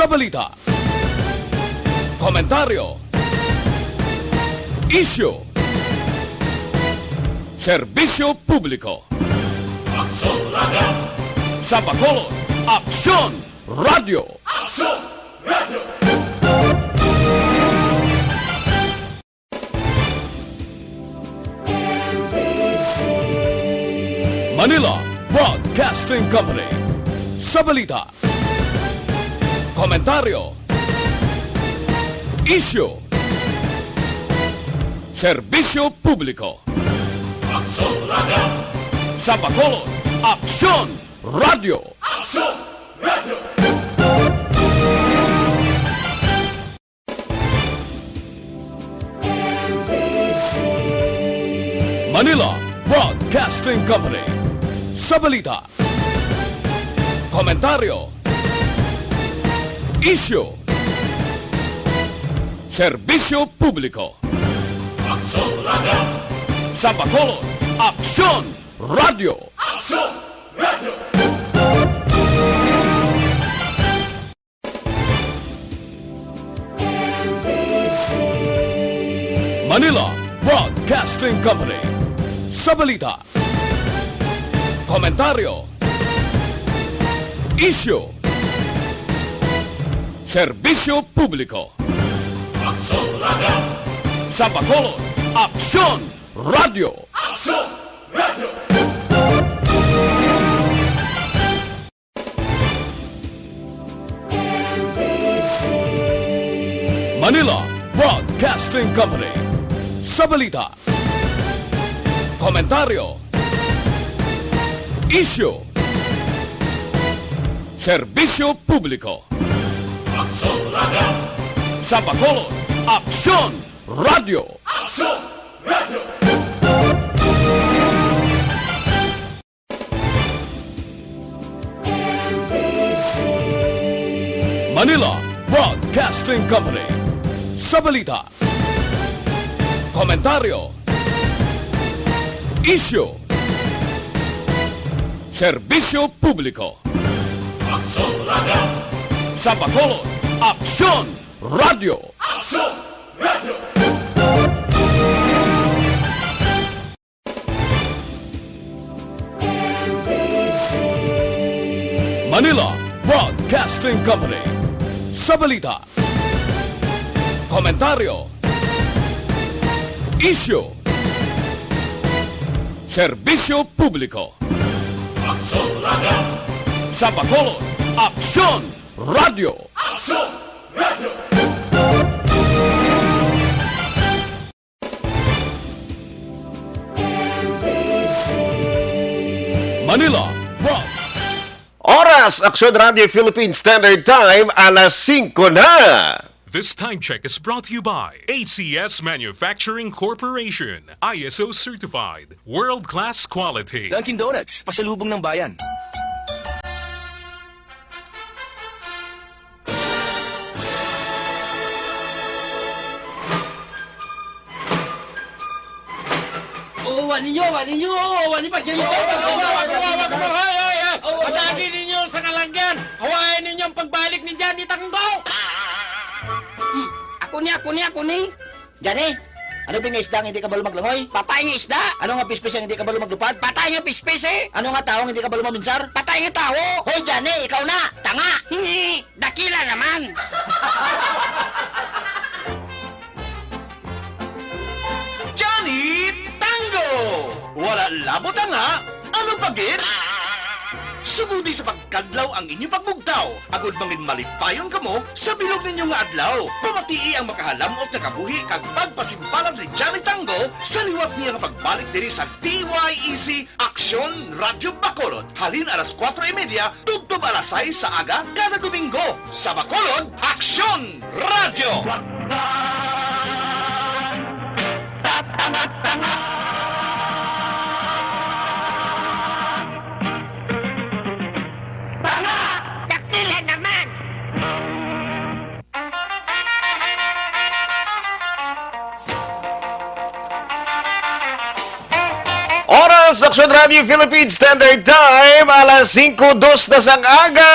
sa balita, komentaryo, isyu, serbisyo publiko. Aksyon Radio! Sa Bacolod, Aksyon Radio! Aksyon Radio! Manila Broadcasting Company. Sa balita, komentaryo, isyu, serbisyo publiko. Aksyon Radio! Sa Bacolod, Aksyon Radio! Aksyon Radio! Manila Broadcasting Company. Sa balita, komentaryo, isyu, serbisyo publiko. Aksyon Radio! Sa Bacolod, Aksyon Radio! Aksyon Radio! Manila Broadcasting Company. Sa balita, komentaryo, isyu, serbisyo publiko. Aksyon Radio! Sa Bacolod, Aksyon Radio! Aksyon Radio! Manila Broadcasting Company. Sa balita, komentaryo, isyu, serbisyo publiko. Aksyon Radio! Sa Bacolod, Aksyon Radio! Aksyon Radio! Manila Broadcasting Company. Sa balita, komentaryo, isyu, serbisyo publiko. Aksyon Radio! Sa Bacolod, Aksyon Radio! Aksyon Radio! Manila Broadcasting Company. Sa balita, komentaryo, isyu, serbisyo publiko. Aksyon Radio! Sa Bacolod, Aksyon Radio! Aksyon Radio! Manila Broad. Oras, Aksyon Radio Philippine Standard Time, alas 5 na. This time check is brought to you by ACS Manufacturing Corporation, ISO certified, world-class quality. Dunkin' Donuts, pasalubong ng bayan. Wani pagkilis. Patagi ninyo sa kalanggan. Hawain ninyo ang pagbalik ni Johnny Tanggo. Ako ni. Jani, ano ba nga isda ang hindi ka balo maglangoy? Patay nga isda. Ano nga pispis ang hindi ka balo maglupad? Patay nga pispis eh. Ano nga taong hindi ka balo maminsar? Patay nga tao. Hoy, Jani, ikaw na! Tanga! Hindi, dakila naman. Johnny Tango! Wala labot nga. Ano pagir? Sugudi sa pagkadlaw ang inyong pagbugtaw. Agud mangin malipayon kamo sa bilog ninyo nga adlaw. Pamatii ang makahalamot na kabuhi kag pagpasimpalan ni Johnny Tango sa liwat niya nga pagbalik diri sa DYEZ Aksyon Radio Bacolod. Halin alas 4:30, tugtog alas 6 sa aga kada Domingo. Sa Bacolod, Aksyon Radio! Dakila naman. Oras, Aksyon Radio Philippine Standard Time, alas 5:02 na sang aga.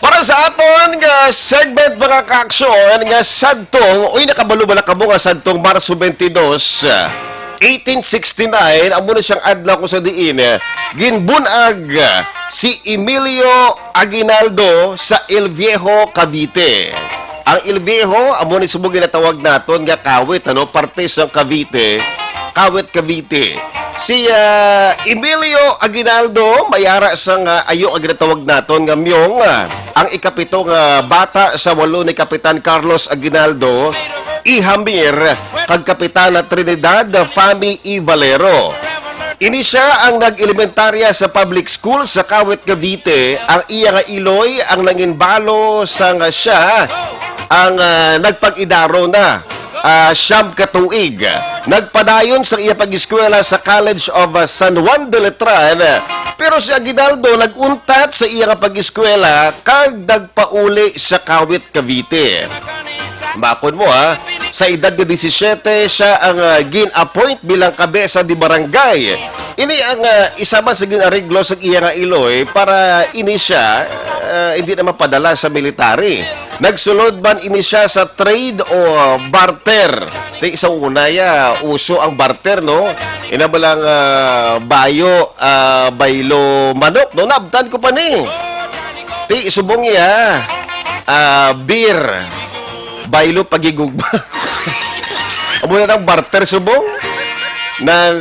Para sa aton nga segment mga kaaksyon nga sadtong, nakabalo ba na kamo nga sadtong Marso 22, 1869, amo na siyang adlaw ko sa diin, ginbunag si Emilio Aguinaldo sa El Viejo, Cavite. Ang El Viejo, amo ni subong ginatawag naton nga Kawit, parte sa Cavite, Kawit, Cavite. Si Emilio Aguinaldo, mayara sa ayo ang ginatawag naton nga Myong, ang ikapito nga bata sa walo ni Kapitan Carlos Aguinaldo, Ihamir, kag Kapitan Trinidad Fami E. Valero. Ini siya ang nag-elementarya sa public school sa Kawit, Cavite. Ang iya nga iloy ang nanginbalo sa nga siya ang nagpag-idaro na siyam katuig. Nagpadayon sa iya pag-eskwela sa College of San Juan de Letran, pero si Aguinaldo naguntat sa iya pag-eskwela kag nagpauli sa Kawit, Cavite. Bakon mo sa edad ng 17 siya ang gin-appoint bilang kabesa di barangay. Ini ang isa man sa ginareglo sa iya nga iloy para ini siya hindi na mapadala sa military. Nagsulod man ini siya sa trade o barter. Di isang unaya, uso ang barter, no? Inabalang bayo, baylo, manok, no? Nabtan ko pa ni. Di isubong iya, beer, baylo, pagigugba. Amo na ng barter subong ng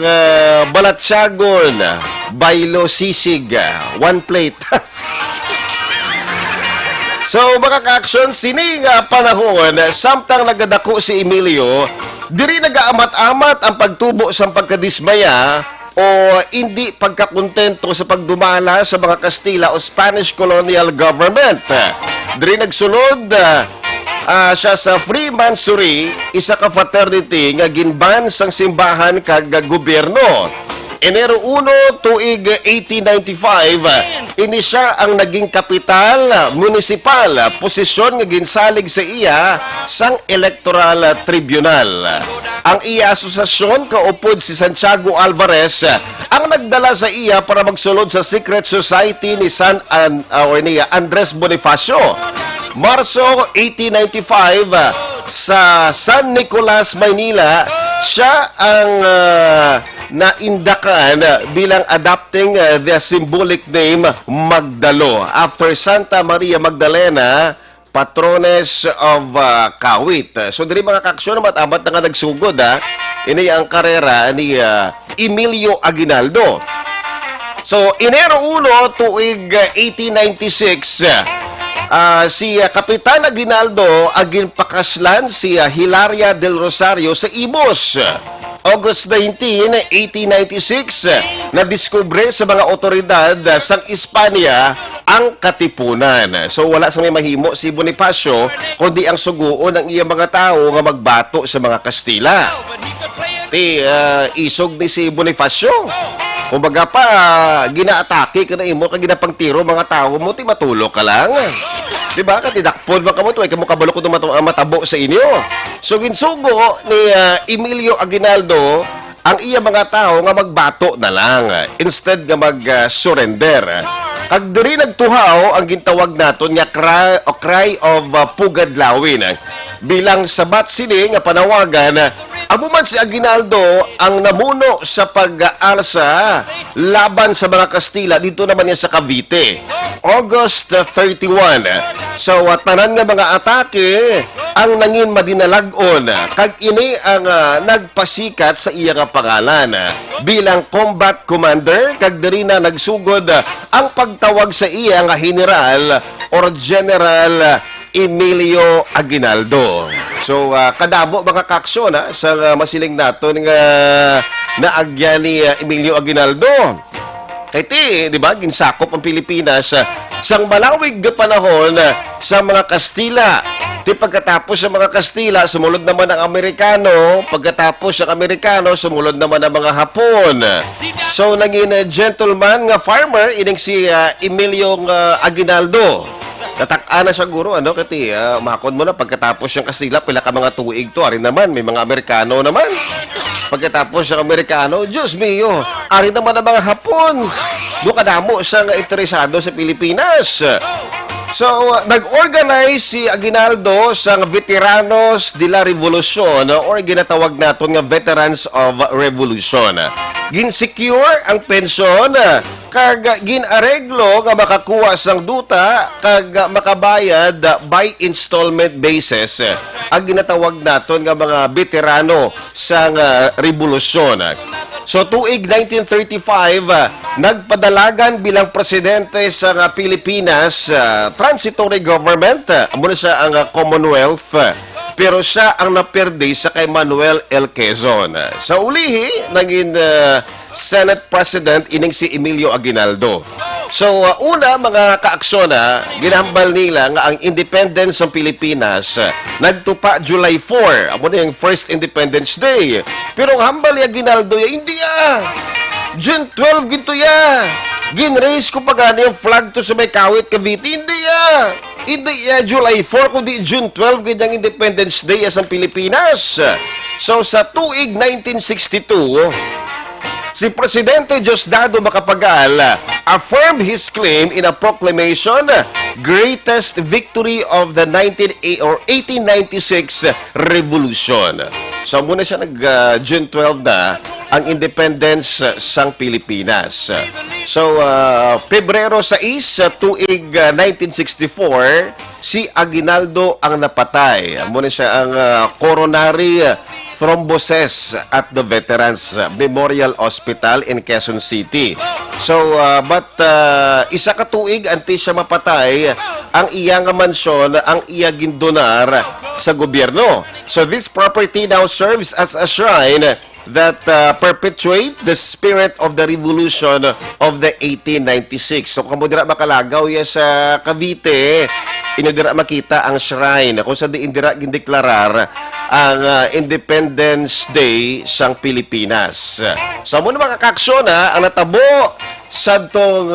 balatsyagon, baylo, sisig, one plate. So, mga ka-aksyon, sining panahon, samtang nagadako si Emilio, diri nagaamat-amat ang pagtubo sa pagkadismaya o hindi pagkakontento sa pagdumala sa mga Kastila o Spanish colonial government. Diri nagsulod siya sa Freemasonry, isa ka fraternity nga ginban sang simbahan kag gobyerno. Enero 1, tuig 1895, ini siya ang naging kapital, munisipal, posisyon nga ginsalig sa iya sang electoral tribunal. Ang iya asosasyon kaupod si Santiago Alvarez ang nagdala sa iya para magsulod sa secret society ni ni Andres Bonifacio. Marso 1895, sa San Nicolas, Maynila, siya ang naindakan bilang adopting the symbolic name Magdalo after Santa Maria Magdalena, patrones of Kawit. So, diri mga kaaksyon, matamat na nga nagsugod, ini ang karera ni Emilio Aguinaldo. So, Enero 1, tuig 1896, si Kapitan Aguinaldo agin pakaslan si Hilaria del Rosario sa Imus. August 19, 1896, nadiskubre sa mga otoridad sa Espanya ang katipunan. So wala sa may mahimo si Bonifacio kundi ang suguon ng iyang mga tao nga magbato sa mga Kastila. Isog ni si Bonifacio. Kumbaga pa, ginaatake ka na imo, kag ginapangtiro mga tao mo, matulog ka lang. Diba? Katidakpon ba ka mo, kamo kabalo ko matabo sa inyo. So, ginsugo ni Emilio Aguinaldo ang iya mga tao nga magbato na lang instead nga mag-surrender. Kag diri nagtuhaw ang gintawag naton nga cry of Pugadlawin. Bilang sabat sini nga panawagan, amo man si Aguinaldo ang namuno sa pag-aalsa laban sa mga Kastila dito naman niya sa Cavite. August 31. So, tanan nga mga atake ang nangin madinalagon kag ini ang nagpasikat sa iya nga pangalan bilang combat commander kag diri na nagsugod ang pagtawag sa iya nga general or General Emilio Aguinaldo. So, kadamo mga kaaksyon sa masiling naton nga naagyan ni Emilio Aguinaldo. Kaya di ba, ginsakop ang Pilipinas sang malawig nga panahon sa mga Kastila. Pagkatapos sa mga Kastila, sumulod naman ang Amerikano. Pagkatapos ang Amerikano, sumulod naman ang mga Hapon. So, naging gentleman nga farmer, ining si Emilio Aguinaldo. Tatak-ana siya guro, kati, makon mo na, pagkatapos yung Kastila, pila ka mga tuig to, arin naman, may mga Amerikano naman. Pagkatapos yung Amerikano, Diyos mio, arin naman ang mga Hapon. Doon kadamo siyang interesado sa Pilipinas. So, nag-organize si Aguinaldo sa Veteranos de la Revolution or ginatawag naton nga Veterans of Revolution. Gin-secure ang pensyon kag ginareglo nga makakuha sang duta kag makabayad by installment basis ang ginatawag naton nga mga veterano sang revolusyon. So tuig 1935 nagpadalagan bilang presidente sa Pilipinas transitory government amo na siya ang Commonwealth pero siya ang naperde sa kay Manuel L. Quezon. Sa ulihi naging Senate President ining si Emilio Aguinaldo. So, una, mga kaaksona, ginahambal nila nga ang independence ng Pilipinas nagtupa July 4. Amo na yung first Independence Day. Pero ang hambal ni Aguinaldo, hindi June 12 ginto Gin-raise ko pa gani yung flag to sa may kawit Cavite. Hindi July 4, kundi June 12 ganyang Independence Day as ang Pilipinas. So, sa tuig 1962, si Presidente Diosdado Macapagal affirmed his claim in a proclamation, greatest victory of the 1896 Revolution. So muna siya June 12 na ang independence sang Pilipinas. So Pebrero 6 tuig 1964 si Aguinaldo ang napatay. Muna siya ang coronary thrombosis at the Veterans Memorial Hospital in Quezon City. So, isa ka tuig antes siya mapatay, ang iyang mansyon, ang iya gindonar sa gobyerno. So, this property now serves as a shrine that perpetuate the spirit of the revolution of the 1896. So, kamo dira makalagaw ya sa Cavite, inudira makita ang shrine kung sa diin dira gindeklarar ang Independence Day sang Pilipinas. So, muna mga kaaksyon ang natabo sa itong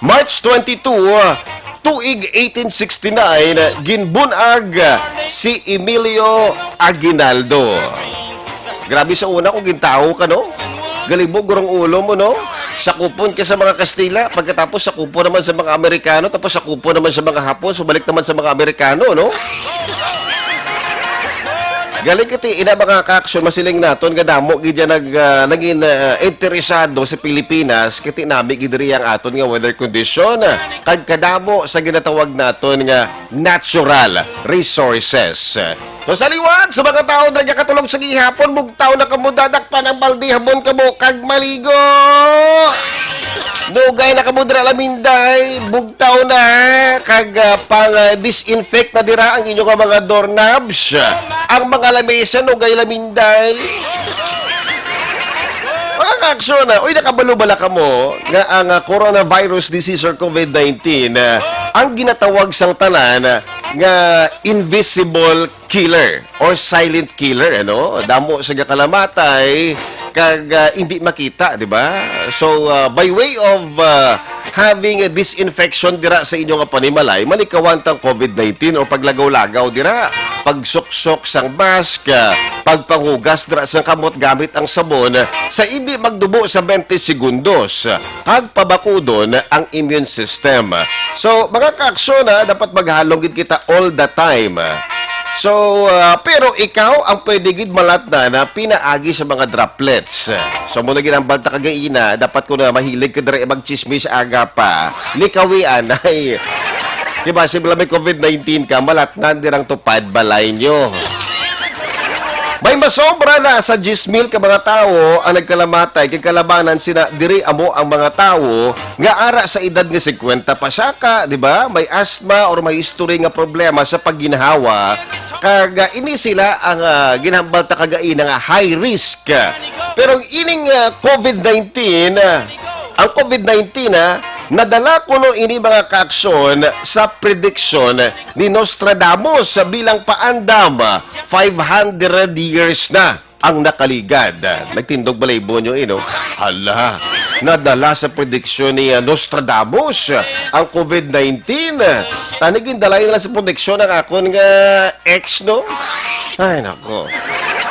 March 22, tuig 1869, ginbunag si Emilio Aguinaldo. Grabe sa una kung gintao ka, no? Galibog, gurong ulo mo, no? Sakupon ka sa mga Kastila, pagkatapos sakupo naman sa mga Amerikano, tapos sakupo naman sa mga Hapon, sumalik naman sa mga Amerikano, no? Galing kiti ina mga kaaksyon masiling naton nga damo gidya naging interesado sa Pilipinas kiti nami gidri ang aton nga weather condition kag kadamo sa ginatawag naton nga natural resources. So sa liwat sa mga tao nagakatulog sa gihapon bugtaw na kamo dadakpan ang baldi hamon kamo kag maligo. Dugay na kamo dira laminday bugtaw na kag pang disinfect na dira ang inyong mga doorknobs. Ang mga lamesa nugay laminday. Mga kaaksyon uy nakabalo-bala ka mo nga ang coronavirus disease or COVID-19 ang ginatawag sang tanan nga invisible killer or silent killer ano damo sa kalamatay kag hindi makita di ba so by way of having a disinfection dira sa inyong panimalay malikawan tang COVID-19 o paglagaw-lagaw dira pagsuksok sang mask pagpanghugas dira sang kamot gamit ang sabon sa hindi magdubo sa 20 segundos kag pabakudon ang immune system. So mga kaaksyon dapat maghalong gid kita all the time. So, pero ikaw ang pwede gid malat na pinaagi sa mga droplets. So, muna ginambal ta kagaina, dapat ko na mahilig ka dira magchismis aga pa. Likawian ay diba, sibla may COVID-19 ka, malat na dirang tupad balay nyo. May masobra na sa 10,000 ka mga tao ang nagkalamatay kay kalabanan sina diri amo ang mga tao nga ara sa edad nga 50 pa saka, di ba? May asthma or may history nga problema sa pagginhawa kag ini sila ang ginhambal ta kagaina nga high risk. Pero ining COVID-19 ang COVID-19 nadala ko no ini mga kaaksyon sa prediction ni Nostradamus sa bilang paandam 500 years na ang nakaligad. Nagtindog balaybo nyo hala, nadala sa prediction ni Nostradamus ang COVID-19. Tanigin dalay nila sa prediction ng akon nga ex, no? Ay, nako.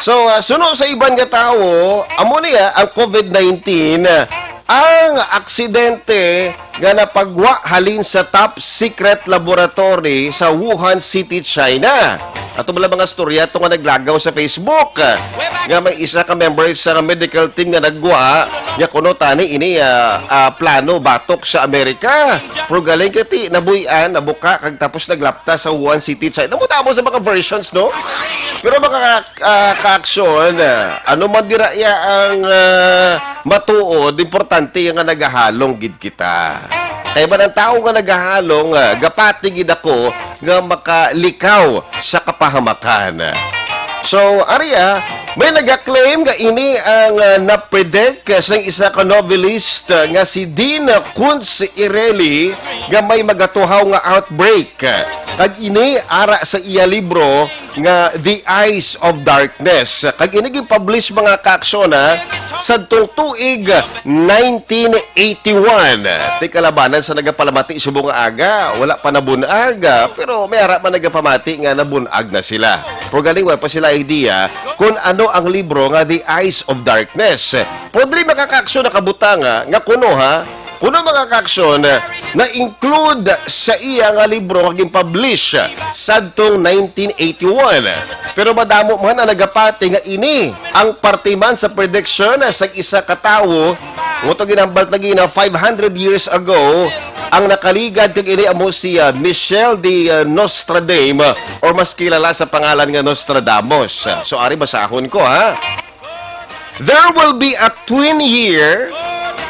So, suno sa ibang nga tao, amo niya ang COVID-19 ang aksidente nga napagwa halin sa top secret laboratory sa Wuhan City, China. Ato bala mga storya ito nga naglagaw sa Facebook. Nga may isa ka member sa medical team nga nagwa, nga kuno tani ini plano batok sa Amerika. Pero galing kati nabuyan, nabuka kag tapos naglapta sa Wuhan City, China. Namutamo sa mga versions, no? Pero mga ka-aksyon, ano man dira ang matuod, importante yung nga nagahalong gid kita. Ay ba ng tao nga nagahalong, gapati gid ako nga makalikaw sa kapahamakan. So, Arya, may nag-claim nga ini ang napredict sa isa ka novelist nga si Dean Koontz-Ireli nga may magatuhaw nga outbreak. Kag ini ara sa iya libro nga The Eyes of Darkness. Kag ini gi-publish mga kaaksyon sa tuig 1981. Ti kalabanan sa nagapalamati subong nga aga, wala pa nabunag, pero may ara man nagapamati nga nabunag na sila. Pero galing pa sila idea kung ano ang libro nga The Eyes of Darkness. Podri makakaaksyon na kabutanga nga kuno kuno mga kaaksyon na include sa iya nga libro nga publish sadtong 1981. Pero madamo man ang nagapati nga ini ang partiman sa prediction sa isa ka tawo mo to ginambal lagi na 500 years ago ang nakaligad kag ini amo si Michel de Nostradame or mas kilala sa pangalan nga Nostradamus. So ari basahon ko There will be a twin year.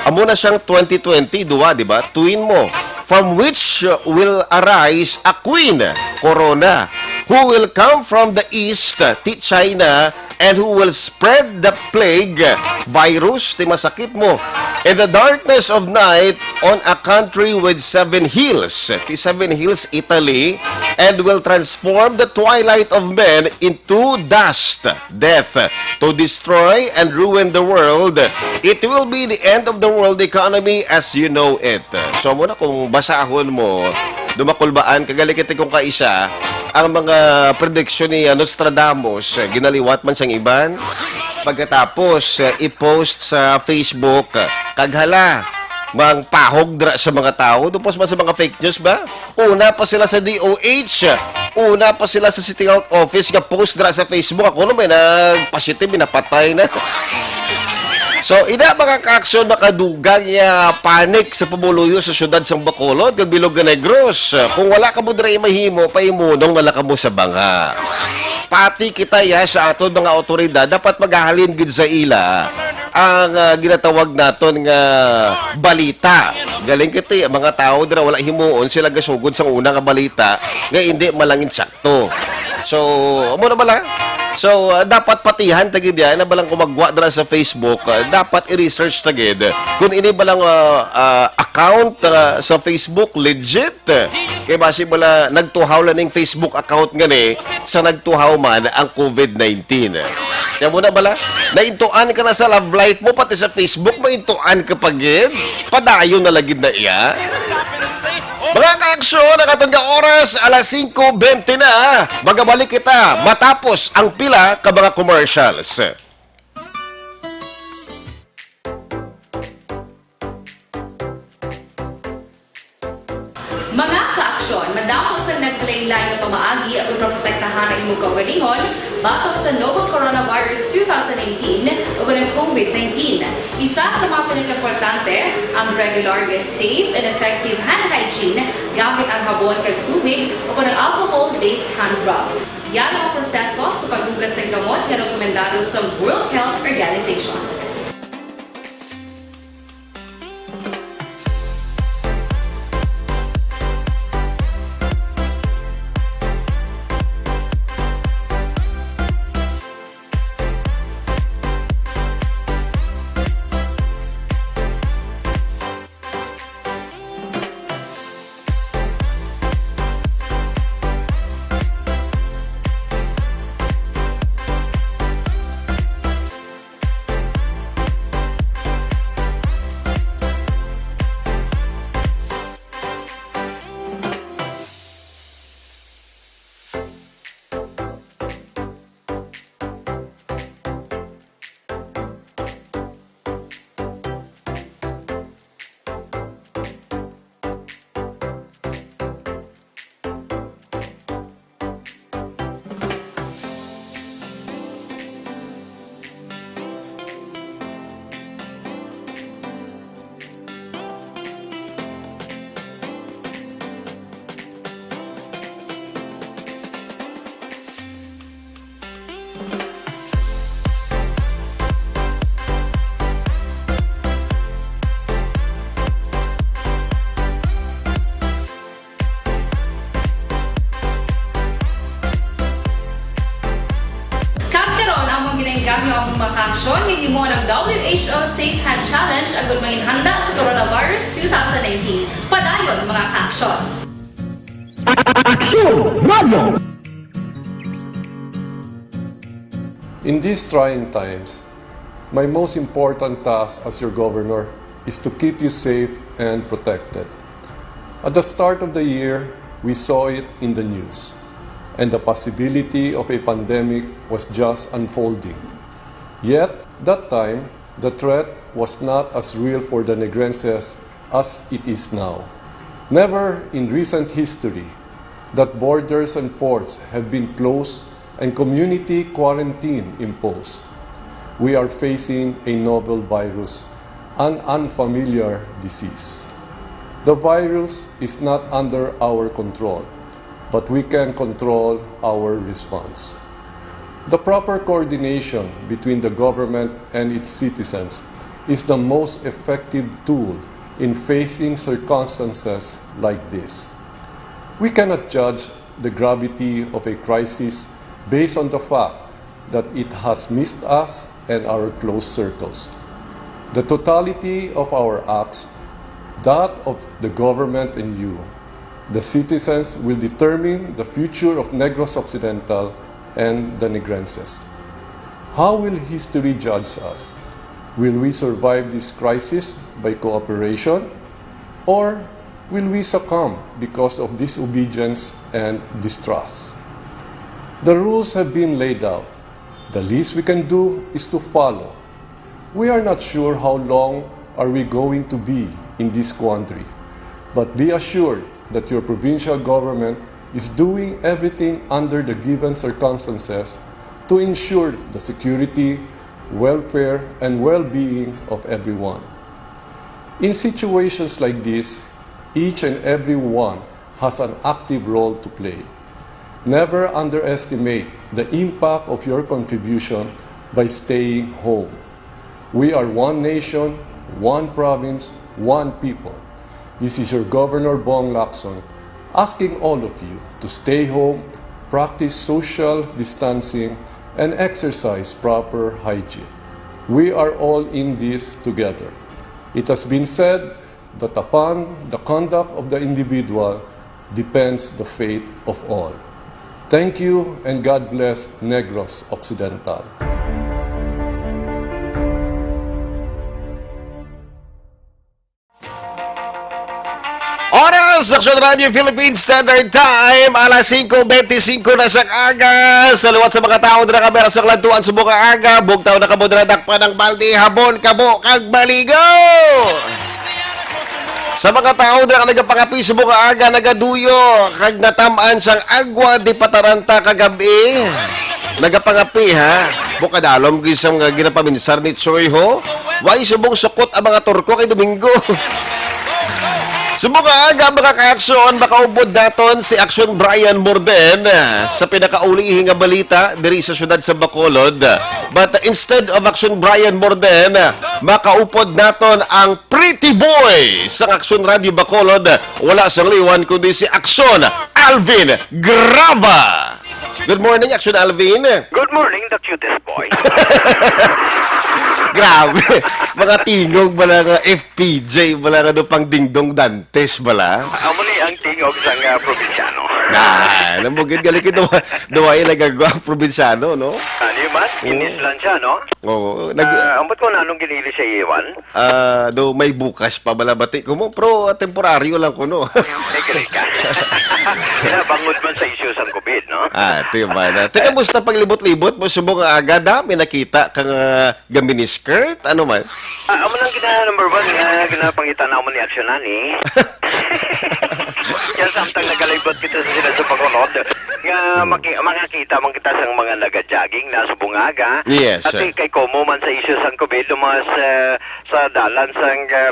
Amo na siyang 2020, di ba? Twin mo. From which will arise a queen, Corona, who will come from the east, ti China, and who will spread the plague, virus, ti masakit mo, in the darkness of night on a country with 7 hills, ti 7 hills, Italy, and will transform the twilight of men into dust, death, to destroy and ruin the world. It will be the end of the world economy as you know it. So muna kung basahon mo, dumakulbaan, kagalikiti kong kaisa, ang mga prediction ni Nostradamus, ginaliwat man siyang iban. Pagkatapos, i-post sa Facebook, kaghala, mang pahog dra sa mga tao, dupos man sa mga fake news ba? Una pa sila sa DOH, una pa sila sa City Health Office, nga post dra sa Facebook, ako naman nagpositive, napatay na. So, ina mga kaaksyon makadugang panik sa pamuluyo sa syudad sang Bacolod, kag Bilog Negros. Kung wala ka mo dira mahimo, paimunong nala ka mo sa banga. Pati kita sa aton mga otoridad, dapat maghahalin gid sa ila ang ginatawag naton nga balita. Galing kiti, mga tao dira wala himuon, sila gasugod sa una nga balita, nga hindi malangin sakto. So, amo na bala? So, dapat patihan tagid yan na balang kumagwa dira sa Facebook, dapat i-research tagid kung ini balang account sa Facebook legit. Kaya basi bala nagtuhaw lang ng Facebook account ngani sa nagtuhaw man ang COVID-19. Kaya muna bala, naintuan ka na sa love life mo, pati sa Facebook, maintuan ka pagid. Padayon na lagid na iya. Mga kaaksyon, nakatong oras, alas 5:20 na. Magabalik kita matapos ang pila ka mga commercials. Mga kaaksyon, madapos ang naglaylay na pamaagi at uproprotektahan ang imong kaugalingon batok sa novel coronavirus 2018 o ng COVID-19. Isa sa mga pinaka-importante ang regular, safe, and effective hand hygiene gamit ang habon kag tubig o ng alcohol-based hand rub. Yan ang proseso sa paghugas ng gamot na rekomendado sa World Health Organization. ang makaaksyon ni mo ng WHO Safe Hand Challenge agad may handa sa coronavirus 2019. Padayon mga kaaksyon. In these trying times, my most important task as your governor is to keep you safe and protected. At the start of the year, we saw it in the news, and the possibility of a pandemic was just unfolding. Yet, that time, the threat was not as real for the Negrenses as it is now. Never in recent history that borders and ports have been closed and community quarantine imposed. We are facing a novel virus, an unfamiliar disease. The virus is not under our control, but we can control our response. The proper coordination between the government and its citizens is the most effective tool in facing circumstances like this. We cannot judge the gravity of a crisis based on the fact that it has missed us and our close circles. The totality of our acts, that of the government and you, the citizens, will determine the future of Negros Occidental and the Negrenses. How will history judge us? Will we survive this crisis by cooperation, or will we succumb because of disobedience and distrust? The rules have been laid out. The least we can do is to follow. We are not sure how long are we going to be in this quandary, but be assured that your provincial government is doing everything under the given circumstances to ensure the security, welfare, and well-being of everyone. In situations like this, each and every one has an active role to play. Never underestimate the impact of your contribution by staying home. We are one nation, one province, one people. This is your Governor Bong Lacson asking all of you to stay home, practice social distancing, and exercise proper hygiene. We are all in this together. It has been said that upon the conduct of the individual depends the fate of all. Thank you and God bless Negros Occidental. Oras, Action Radio Philippines Standard Time, alas 5:25 na sa aga. Saluwat sa mga tao na nakamera sa klantuan sa buka aga. Bugtaw na kamo na dakpa ng balde, habon, kabo, kag baligaw. Sa mga tao na nagapangapi sa buka aga, nagaduyo, kag natamaan sang agwa di pataranta kagabi. Nagapangapi ha. Buka dalom gisang ginapaminsar ni Choy ho. Way subong sukot ang mga Turko kay Domingo. Sumuka aga mga ka-aksyon, makaubod daton si Aksyon Brian Morden sa pinakaulihing nga balita diri sa syudad sa Bacolod. But instead of Aksyon Brian Morden, makaupod naton ang pretty boy sa Aksyon Radio Bacolod. Wala sang liwan kundi si Aksyon Alvin Grava. Good morning, Aksyon Alvin. Good morning, the cutest boy. Grabe. Mga tingog bala nga FPJ, bala nga do pang Dingdong Dantes bala. Amo ni ang tingog sa probinsyano. Namugid gali kito duway nagagawa probinsyano, no? Ano man? Inislan siya, no? Oo. Ambot ko na anong ginili sa iwan? Do may bukas pa bala bati ko mo, pero temporaryo lang ko, no? Ay, ka. Bangod man sa issues ang COVID, no? Diba na. Teka, musta paglibot-libot mo subong aga dami nakita kang gamini skirt? Ano man? Amo lang number 1, ginapangita na mo ni Aksyonan, Yan samtang nagalibot kita sa sila sa Bacolod. Nga makakita man kita sa mga nag-jogging na subong aga. Yes. At kay komo man sa issues ang COVID, lumas sa dalan sa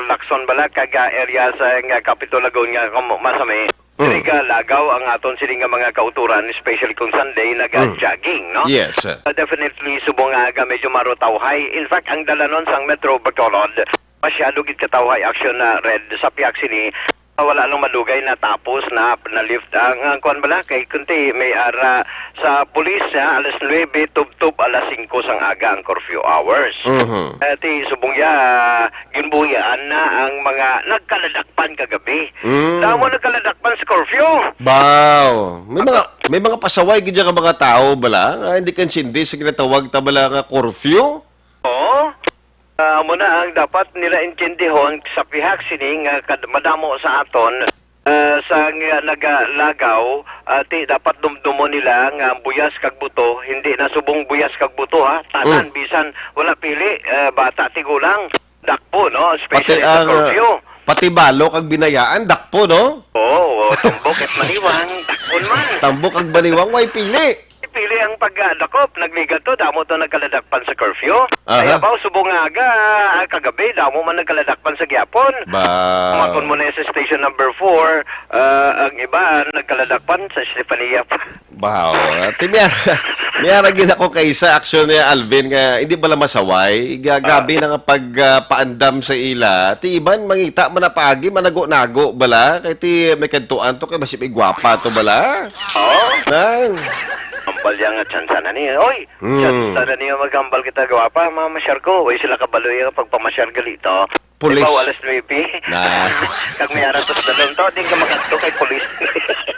Lacson bala, kaga area sa Capitol Lagoon nga masami. Dili ka lagaw ang aton siling nga mga kauturan, especially kung Sunday nag-jogging, no? Yes. Definitely subong aga medyo marutawhay. In fact, ang dalanon sang Metro Bacolod, masyado gid katawhay action na red sa piyak sini wala lang madugay na tapos na lift ang kuan bala kay kunti may ara sa pulis alas 9 tub alas 5 sang aga ang curfew hours. Ti subong ya ginbuyaan na ang mga nagkaladakpan kagabi. Damo nagkaladakpan sa curfew. Wow. May mga pasaway gid ka mga tao bala nga hindi kansindi sa ginatawag ta bala nga curfew. Oo. Muna ang dapat nila intindihon sa pihak sining madamo sa aton sa nagalagaw ti dapat dumdumo nila nga buyas kag buto hindi na subong buyas kag buto ha tanan bisan wala pili bata tigulang dakpo no especially sa curfew. Pati balo kag binayaan dakpo no? Oo, tumbok at maniwang dakpon man. Tambok kag baniwang way pili. Pili ang pagdakop, nagligat to, damo to nagkaladakpan sa curfew. Kaya ba, subong aga, kagabi, damo man nagkaladakpan sa gyapon. Makon mo na sa station number 4, ang iba, nagkaladakpan sa Estefania pa. Wow. Miyara gina ko kaysa aksyon niya Alvin nga hindi bala masaway. Gabi na nga pagpaandam sa ila. Ti iban mangita manapagi manago-nago bala. Kay ti may kantuan to kay basip igwapa to bala. Nang. Ambal yang tsansanan niya. Oy, tsansanan niya magambal kita gwapa, mamasyar ko. Oy, sila kabaloy yung pagpamasyar galito. Pulis. Diba, alas 9. Na. Kag may aras sa dalon to, di ka makanto kay pulis.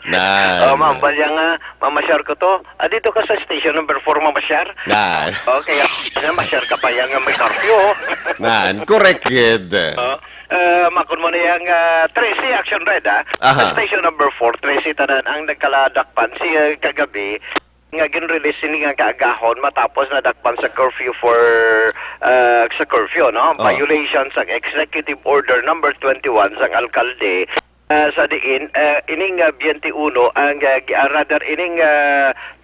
Na. Mambal yang mamasyar ko to. Dito ka sa station number 4 mamasyar. Na. Okay, masyar ka pa yang may curfew. Nan, correct kid. Makon mo na yung Tracy Action Red sa station number 4 Tracy tanan ang nagkaladakpan siya kagabi nga gin-release ni nga kaagahon matapos na dakpan sa curfew for sa curfew no violation sa executive order number 21 sang alkalde sa diin ining 21 ang rather ining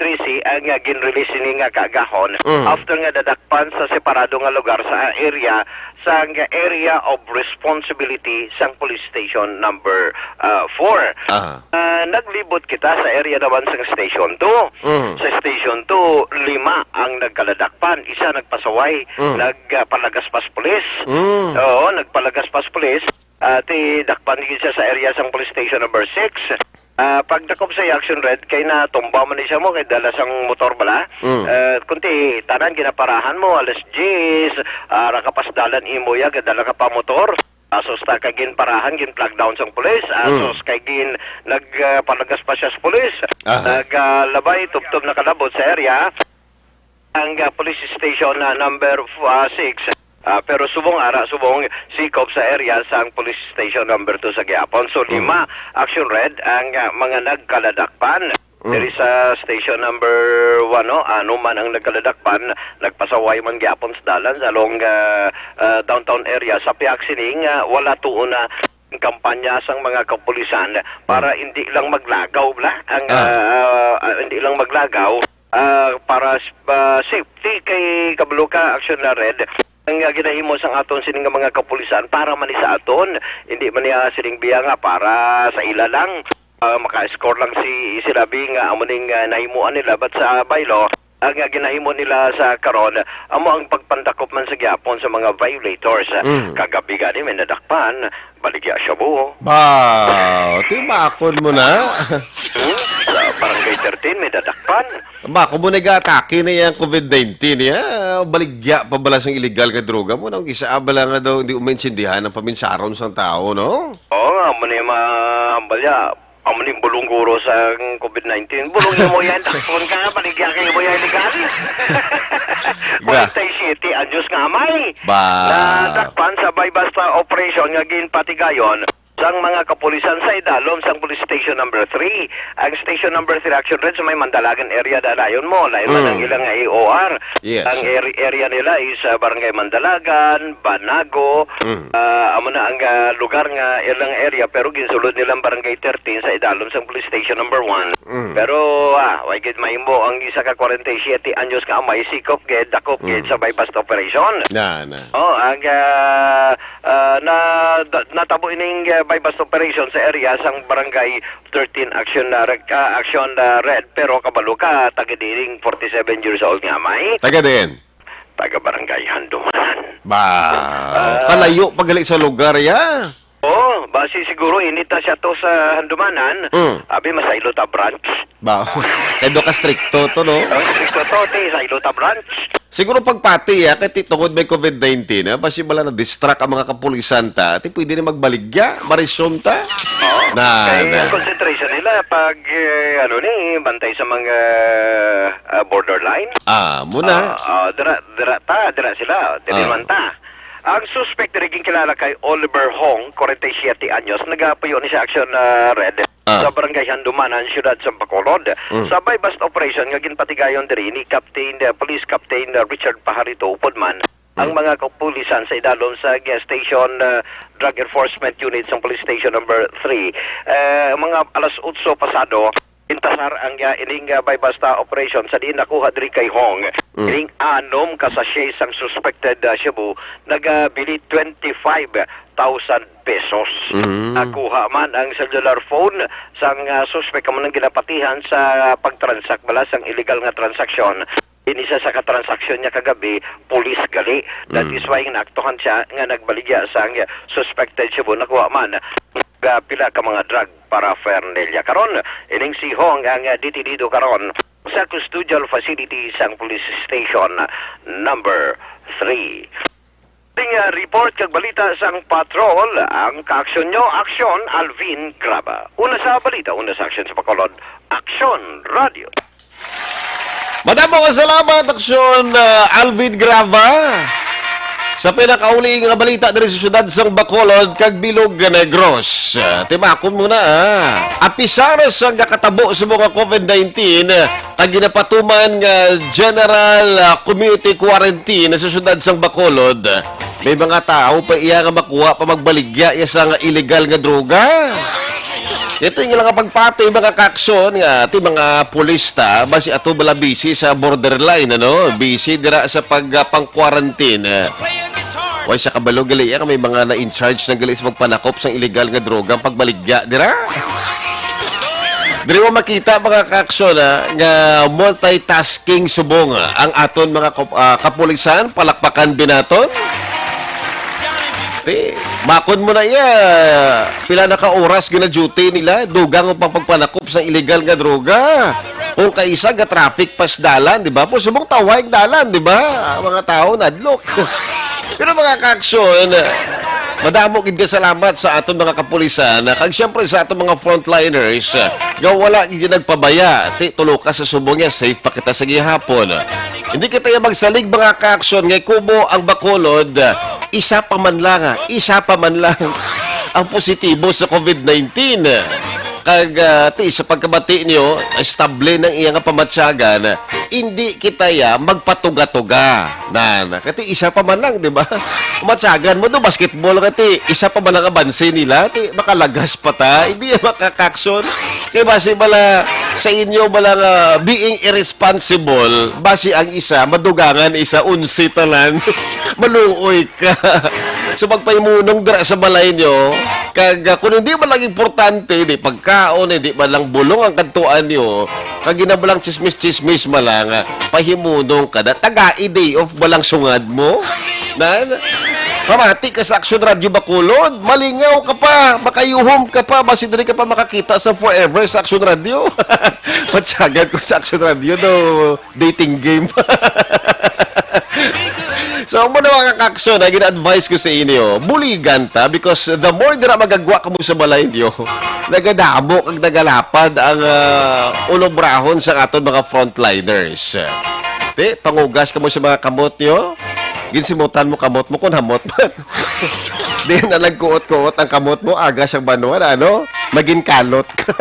Tracy ang gin-release ni nga kaagahon after nga dadakpan sa separado nga lugar sa area sang area of responsibility sang police station number 4. Naglibot kita sa area naman sang station 2. Sa station 2, 5 ang nagkaladakpan. Isa nagpasaway, nagpalagaspas pulis. Oo, nagpalagaspas pulis. Ti dakpan siya sa area sang police station number 6. Pagdakop sa Action Red, kay na tumba mo ni siya mo, kay dala sang motor bala. Kunti, tanan, ginaparahan mo, alas 10, rakapasdalan imo ya, dala ka pa motor. Asos ta kay gin parahan, gin plug down sang pulis. Asos kay gin nagpalagas pa siya sa pulis. Naglabay, tubtob na kalabot sa area. Ang police station na number 6. Pero subong sikop sa area sa police station number 2 sa Giapon. So 5 Action Red ang mga nagkaladakpan. There is station number 1 ano man ang nagkaladakpan, nagpasaway man Giapon sa dalan along downtown area sa piak sining wala tuon na kampanya sang mga kapulisan para hindi lang maglagaw hindi lang maglagaw para safety kay kabuluka Action na Red. Ang ginahimo sang aton sining mga kapulisan para man sa aton hindi man niya sining biya nga para sa ila lang maka-score lang si Labi nga amuning nahimuan nila but sa bylaw ang ginahimo nila sa karon amo ang pagpandakop man sa gyapon sa mga violators. Kagabi gani may nadakpan baligya siya buo. Timakon mo na. Sa barangay 13 may nadakpan. Kung mo nag-atake na yung COVID-19 niya, baligya pa bala sang illegal ka droga mo. Nang isa bala nga daw hindi uminsindihan ng paminsaron sang tao, no? Oo nga, mo na yung mahambalya. Amo ni bulong guro sa COVID-19. Bulong mo yan, takpon ka, baligya kayo mo yan illegal. 47 anyos nga may. Nadakpan sa basta operation nga ginpatigayon sang mga kapulisan sa idalom sang police station number 3. Ang station number 3 Action Red sa may Mandalagan area dalayon mo. Lain man ang ilang AOR. Yes. Ang area nila is Barangay Mandalagan, Banago. Amo na ang lugar nga ilang area pero ginsulod nilang Barangay 13 sa idalom sang police station number 1. Pero why gid mahimo ang isa ka 47 anyos nga may sikop gid dakop gid sa bypass operation. Ang natabo ining bypass operation sa area sang Barangay 13 Action Red pero kabalo ka taga-diring 47 years old nga may. Taga din. Taga Barangay Handuman. Kalayo pagalit sa lugar ya. basi siguro inita siya to sa handumanan. Abi masaylo ta branch. Ba, kaya ka stricto to, no? Stricto to, ti, saylo ta branch. Siguro pagpati, kahit tungod may COVID-19, basi bala na-distract ang mga kapulisan ta, pwede na magbaligya, marisyon ta. Kaya concentration nila pag, bantay sa mga borderline. Muna. Dira sila, diliman ta. Ang suspect na naging kilala kay Oliver Hong, 47 anyos, nagapayo ni siya action red sa barangay Handumanan, siyudad sa Bacolod. Sa bypass operation, nga ginpatigayon diri ni Police Captain Richard Pajarito Upodman, ang mga kapulisan sa idalom sa station Drug Enforcement Unit sa Police Station number 3. Mga alas 8 pasado, intasar ang ining bypass operation sa diin nakuha diri kay Hong. Ining anom ka sachet sang suspected shabu nagabili 25,000 pesos. Nakuha man ang cellular phone sang suspect man ang ginapatihan sa pagtransact bala sang illegal nga transaksyon. Inisa sa katransaksyon niya kagabi, police gali. That is why naaktuhan siya nga nagbaligya sang suspected shabu. Nakuha man pila ka mga drug paraphernalia. Karon, ining si Hong ang detidido karon sa custodial facility sang police station number 3. Ting report kag balita sang patrol ang kaaksyon nyo, Aksyon Alvin Graba. Una sa balita, una sa aksyon sa Bacolod, Aksyon Radio. Madamo ka salamat, Aksyon Alvin Grava. Sa pinakauling nga balita diri sa syudad sang Bacolod kag Bilog Negros. Timakon muna Apisar sa kakatabo sa mga COVID-19 kag ginapatuman nga general community quarantine sa syudad sang Bacolod. May mga tao pa iya nga makuha pa magbaligya iya sa nga illegal nga droga. Ito yung lang pagpatay mga kaksyon nga ati mga pulista basi ato bala busy sa borderline busy dira sa pang-quarantine. Way sa kabalo gali may mga na in charge ng gali sa pagpanakop sa illegal nga droga pagbaligya dira. Diri mo makita mga kaksyon nga multitasking subong ang aton mga kapulisan palakpakan binaton. Makon mo na pila na ka oras gina-duty nila dugang ang pagpanakop sa illegal nga droga. Kung kaisa ga traffic pas dalan, di ba? Po subong tawag dalan, di ba? Mga tao nadlok. Pero mga kaksyon, madamo gid salamat sa aton mga kapulisan kag syempre sa aton mga frontliners nga wala gid nagpabaya. Tulo ka sa subong safe pa kita sa gihapon. Hindi kita magsalig mga kaksyon nga kubo ang Bacolod. Isa pa man lang ang positibo sa COVID-19. Kag sa pagkabati niyo, estable ng iyang pamatsyagan, hindi kita magpatuga-tuga. Kati isa pa man lang, di ba? Pamatsyagan mo do basketball kati, isa pa man lang abanse nila, makalagas pa ta, hindi makakaksyon. Kaya basi bala sa inyo bala being irresponsible, basi ang isa, madugangan isa, unsi talan, maluoy ka. So magpaimunong dira sa balay nyo, kag kung hindi man lang importante, di pagkaon, di man lang bulong ang kantuan nyo, kag ginabalang chismis-chismis malang, pahimunong ka na, tagai day off balang sungad mo. Pamati ka sa Aksyon Radio Bacolod, malingaw ka pa, makayuhom ka pa, basi dali ka pa makakita sa forever sa Aksyon Radio. Matsagan ko sa Aksyon Radio, dating game. So, muna mga kaksyon, gina-advise ko sa inyo, buligan ta because the more dira magagwa ka mo sa balay niyo, nagadamo kag nagalapad ang ulobrahon sa aton mga frontliners. Pangugas ka mo sa mga kamot niyo, ginsimutan mo kamot mo kung hamot man. Di na nagkuot-kuot ang kamot mo, aga siyang banuan, maging kalot ka.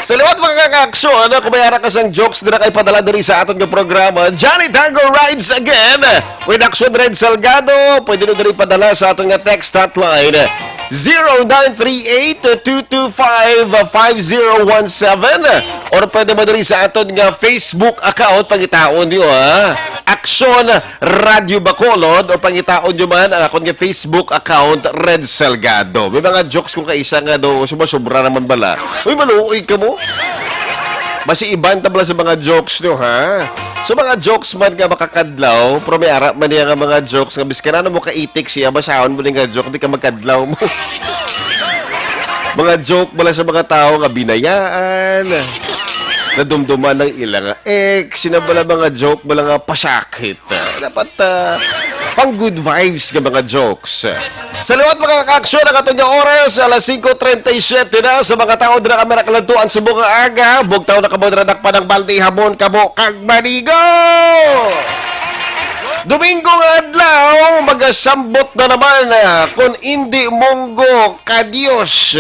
Sa liwat mga kakaksyon, kumayara ka sang jokes na kay padala diri sa aton nga programa, Johnny Tango Rides Again with Aksyon Red Salgado. Pwede nyo diri padala sa aton nga text hotline 0938-225-5017 or pwede mo diri sa aton nga Facebook account, pangitaon nyo Aksyon Radio Bacolod o pangitaon nyo man ang akong nga Facebook account Red Salgado. May mga jokes kung kaisa nga do sumasubra naman bala. Uy, maluoy ka mo. Basi iban tabla sa mga jokes nyo, ha? So mga jokes man nga makakadlaw, pero may ara man niya nga mga jokes nga biskana na mo kaitik siya, basahon mo nga joke, di ka magkadlaw mo. Mga joke bala sa mga tao nga binayaan, nadumduman ng ilang ex, sinabala mga joke bala nga pasakit. Dapat pang good vibes nga mga jokes. Sa liwat mga kaaksyon, ang atong oras, alas 5:37 na sa mga tao na kami nakalantuan sa mga aga. Bugtaw na kamo na pa ng balde hamon kamo kag manigo! Domingo nga adlaw, magasambot na naman kung hindi monggo ka Diyos.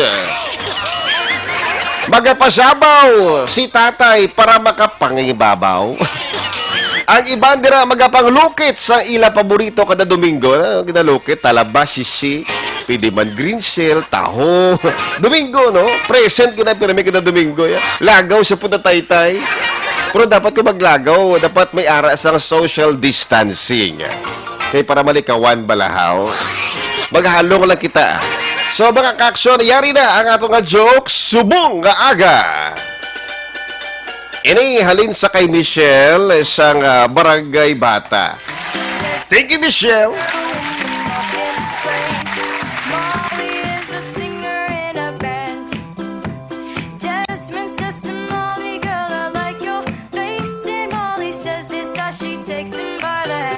Magapasabaw si tatay para makapangibabaw. Ang iban dira magapanglukit sa ila paborito kada Domingo. Ano ginalukit? Talaba, sisi, pwede man green shell, taho. Domingo, no? Present gina pirami kada Domingo. Ya. Lagaw sa punta taytay. Pero dapat ko maglagaw. Dapat may ara sa social distancing. Kaya para malikawan balahaw. Maghalong lang kita. So mga kaaksyon, yari na ang atong nga joke, subong nga aga. Ini halin sa kay Michelle, isang barangay bata. Thank you, Michelle.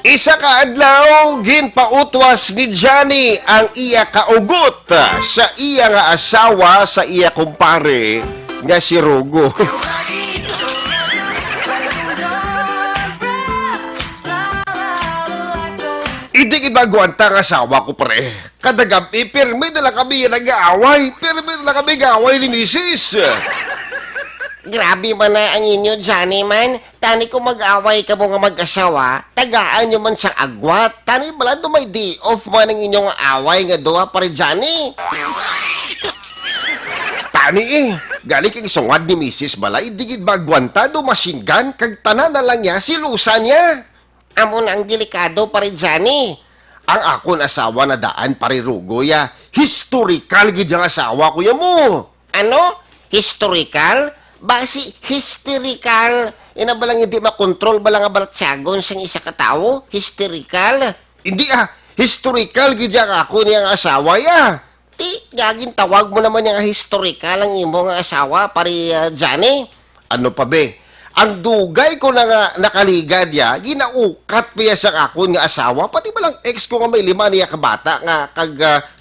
Isa ka adlaw, ginpautwas ni Johnny ang iya kaugot sa iya nga asawa sa iya kumpare nga si Rugo. Hindi ibaguan ta ang asawa ko, pre. Kada gabi, pirmi na lang kami nag-aaway. Pirmi na lang kami nag-aaway ni Mrs. Grabe man na ang inyo, Johnny man. Tani ko mag-away ka mo nga mag-asawa, tagaan nyo man siyang agwat. Tani bala do may day off man ang inyong away nga doha pare, Johnny. Tani gali kang sungad ni Mrs. Bala, idigid magwanta do masinggan, kag tanan na lang niya, silusan niya. Amo na ang delikado pare, Johnny. Ang akon asawa na daan pare Rugo ya, historical gid ang asawa ko ya mo. Ano? Historical? Basi hysterical. Ina balang hindi makontrol balang nga balatsagon sang isa ka tao? Hysterical? Hindi historical gid ang ako niyang asawa ya. Gagin tawag mo naman yung historical ang imo nga asawa pare, Johnny. Ano pa be? Ang dugay ko na nga nakaligad ya, ginaukat pa ya sa akon nga asawa, pati balang ex ko nga may 5 niya kabata nga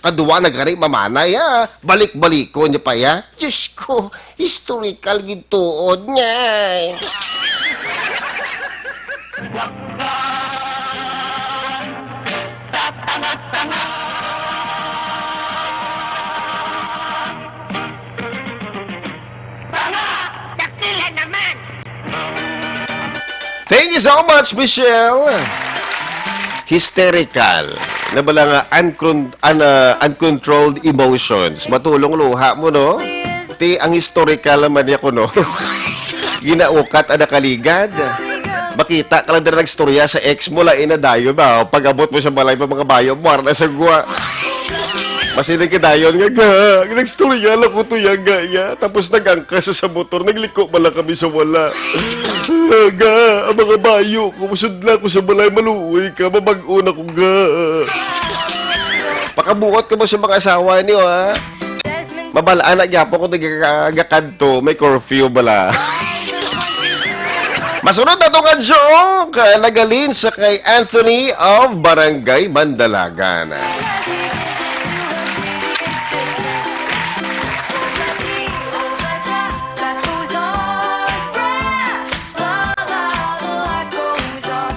kaduwa nagari mamanay ya. Balik-balik ko niya pa ya. Diyos ko, historical gintuod niya. Thank you so much, Michelle. Hysterical. Nabala nga uncontrolled emotions. Matulong luha mo, no? Ang historical naman niya ko, no? Ginaukat ang nakaligad. Makita ka lang na nagstorya sa ex mo, lain na dayo ba? Pag-abot mo sa balay pa mga bayo, muwar na sa guwa. Masinig ka dayon nga nagstorya lang ko to yan ya. Tapos nagangkas sa motor, nagliko pala kami sa wala. Ang mga bayo, kumusudla ko sa balay, maluoy ka, mabag-una ko Pakabuot ka mo sa mga asawa niyo, ha? Mabalaan na gyapo kung nagkakadto, may curfew bala. Masunod na itong joke, nagalin sa kay Anthony of Barangay Mandalagan.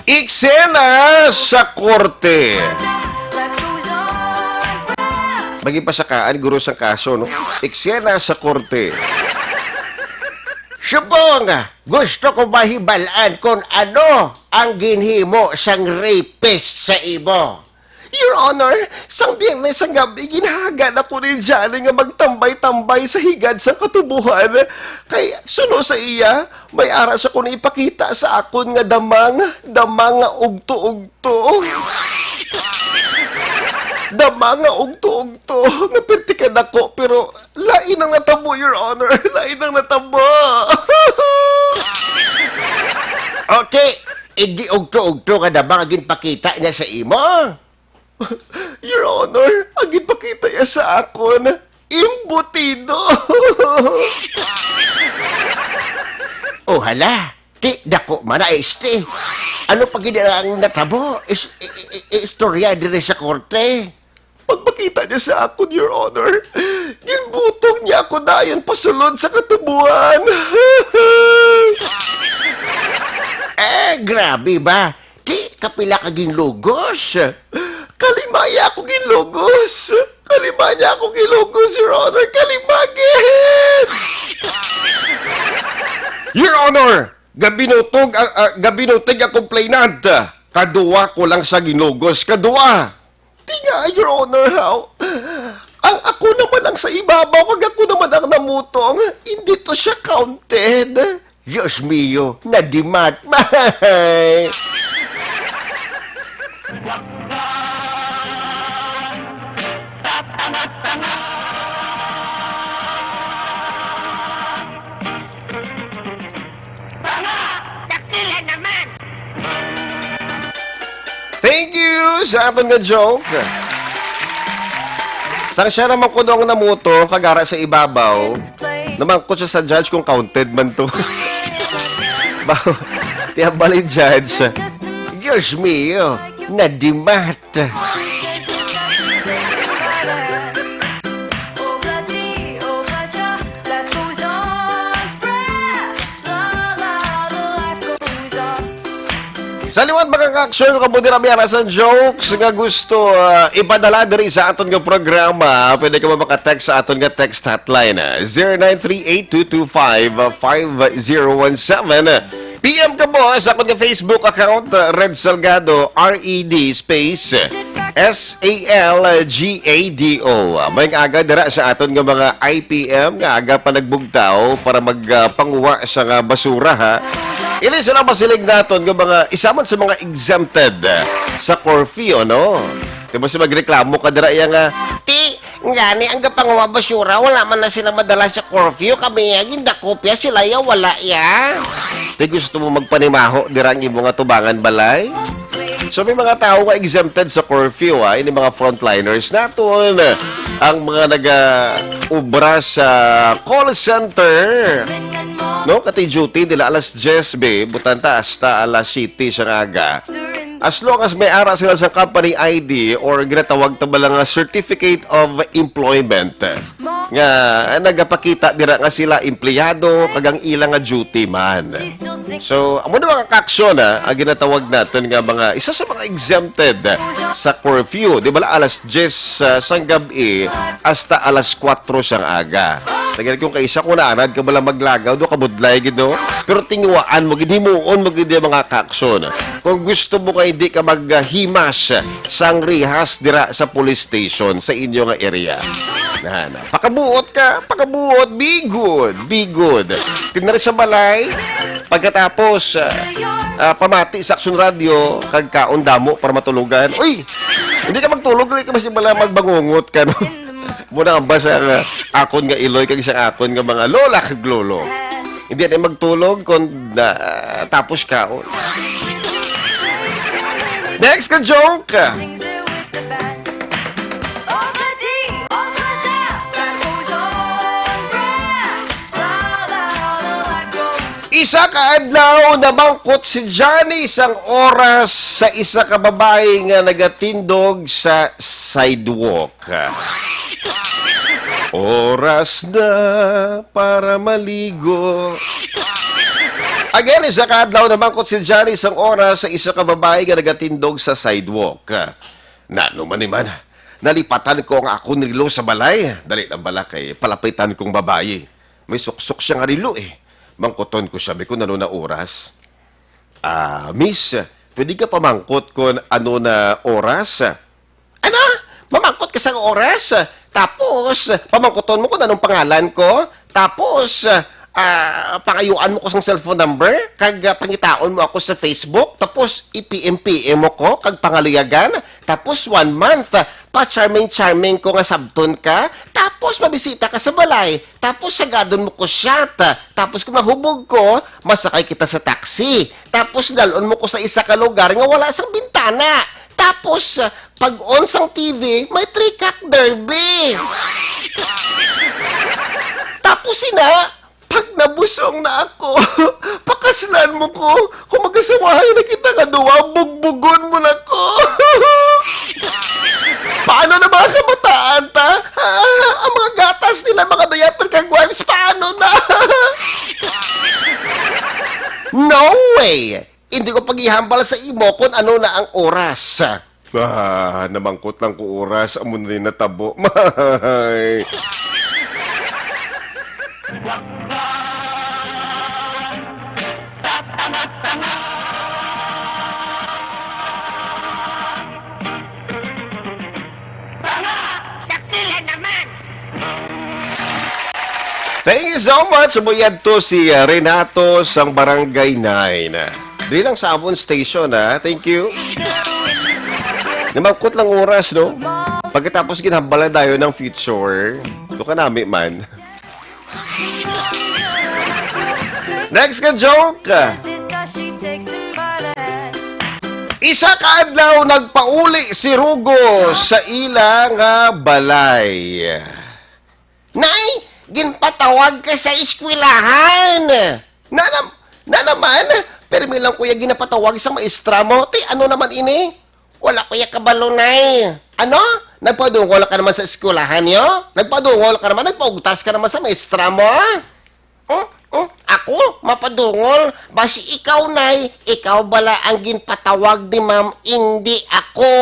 Eksena sa korte. Bagi pasakaan, guro sa kaso, no? Eksena sa korte. Subong, gusto ko mahibalaan kung ano ang ginhimo sang rapist sa imo. Your Honor, sang Biyernes ang gabi, ginahaga na po ni Johnny nga magtambay-tambay sa higad sa katubuhan. Kay suno sa iya, may ara sa kung ipakita sa akon nga damang ugto-ugto. Damang ugto-ugto. Napirtikan ako, pero lain ang natabo, Your Honor. Lain ang natabo. Ote, hindi ugto-ugto ka na ba ginpakita niya sa imo? Your Honor, ang ipakita niya sa akon, imbutido. Oh, hala. Ti, dako man na este. Ano pa ang natabo? Istorya dire sa korte. Pagpakita niya sa akon, Your Honor, ginbutong niya ako dayon pasulod sa katubuan. Grabe ba? Ti, kapila ka ginlugos. Kalimaya ako ginlugos. Kalimaya ako ginlugos, Your Honor. Kalimagin! Your Honor, gabinutog ang complainant. Kaduwa ko lang sa ginugos. Kaduwa. Di nga, Your Honor, how? Ang ako naman ang sa ibabaw, kag ako naman ang namutong. Hindi to siya counted. Diyos mio, nadimat. Mahay! Thank you sa aton nga joke. Sang siya naman ko doong namuto, kagara sa ibabaw, naman ko siya sa judge kung counted man to. Tiyan balik judge. Diyos mio, nadimat. Sa liwat mga ka-action, kamudiramihan sa jokes nga gusto ipadala diri sa aton nga programa, pwede ka maka-text sa aton nga text hotline 0938-225-5017. PM ka mo sa aton nga Facebook account, Red Salgado, R-E-D space S-A-L-G-A-D-O. May aga dira sa aton nga mga IPM nga aga pa nagbugtaw para magpanguwa sa nga basura ha. Ilan sila masilig naton ng mga isaman sa mga exempted sa curfew, no? Diba si magreklamo ka dira nga, Ti, ngani ang gapangawa basura, wala man na sila madala sa curfew. Kami yagin da kopya sila ya, wala ya. di gusto mo magpanimaho dira ang imong nga tubangan balay? So may mga tao nga exempted sa curfew, ha? Ini mga frontliners naton. Ang mga nag-ubra sa call center. No, kati duty nila alas 10 be, butanta hasta alas 7 sa aga. As long as may ara sila sa company ID or ginatawag ta ba nga certificate of employment nga nagapakita dira nga sila empleyado kagang ilang nga duty man. So, amo na mga kaksyon ang ginatawag natin nga mga isa sa mga exempted sa curfew. Di ba alas 10 sang gabi hasta alas 4 sang aga. Tagad kung kaisa ko na anad ka bala maglagaw do kabudlay gid no. Pero tinguan mo gid himuon mo gid mga kaksyon. Kung gusto mo kay di ka maghimas sang rihas dira sa police station sa inyo nga area. Nana, pakabuot ka, pakabuot, be good, be good. Tinari sa balay, pagkatapos pamati sa Action Radio, kag kaon damo para matulugan. Uy, hindi ka magtulog, hindi ka masih bala magbangungot ka no. Muna ang basa nga akon nga iloy kag isang akon nga mga lola kag lolo. Hindi na magtulog kung tapos kaon. Next ka joke. Isa ka adlaw na bangkot si Johnny isang oras sa isa ka babae nga nagatindog sa sidewalk. Oras na para maligo. Again, isa ka adlaw na bangkot si Johnny isang oras sa isa ka babae nga nagatindog sa sidewalk. Nano man naman, nalipatan ko ang ako nilo sa balay. Dali lang bala kay palapitan kong babae. May suksok siya nga rilo eh. Mangkoton ko sabi ko, ano na oras? Miss, pwede ka pamangkot kung ano na oras? Ano? Mamangkot ka sa oras? Tapos, pamangkoton mo kung anong pangalan ko? Tapos, pangayuan mo ko sa cellphone number? Kag pangitaon mo ako sa Facebook? Tapos, i-PM mo ko? Kag pangaluyagan? Tapos 1 month, pa-charming-charming ko nga sabton ka. Tapos mabisita ka sa balay. Tapos sagadon mo ko shot. Tapos kung mahubog ko, masakay kita sa taxi. Tapos dalon mo ko sa isa ka lugar nga wala sang bintana. Tapos, pag on sang TV, may three-cock derby. Tapos pag nabusong na ako, pakaslan mo ko. Kung magkasawahay na kita nga duwa, bugbugon mo na ko. Paano na mga kabataan, ta? Ang mga gatas nila, mga diaper kang wives, paano na? No way! Hindi ko paghihambal sa imo kung ano na ang oras. Namangkot lang ko oras. Amo na rin natabo. May. Thank you so much. Sumuyad to si Renato sang Barangay 9. Di lang sa Avon Station, ha? Thank you. Namangkot lang oras, no? Pagkatapos ginhambala tayo ng feature, ito ka namin man. Next ka joke. Isa ka adlaw nagpauli si Rugo sa ilang balay. Nay, ginpatawag ka sa eskwelahan. Na naman, pero lang kuya ginapatawag sa maestra mo. Ano naman ini? Wala kuya kabalo, nay. Ano? Nagpadungol ka naman sa eskwelahan nyo? Nagpadungol ka naman? Nagpaugtas ka naman sa maestra mo? Ako? Mapadungol? Basi ikaw, nay. Ikaw bala ang ginpatawag ni ma'am, hindi ako.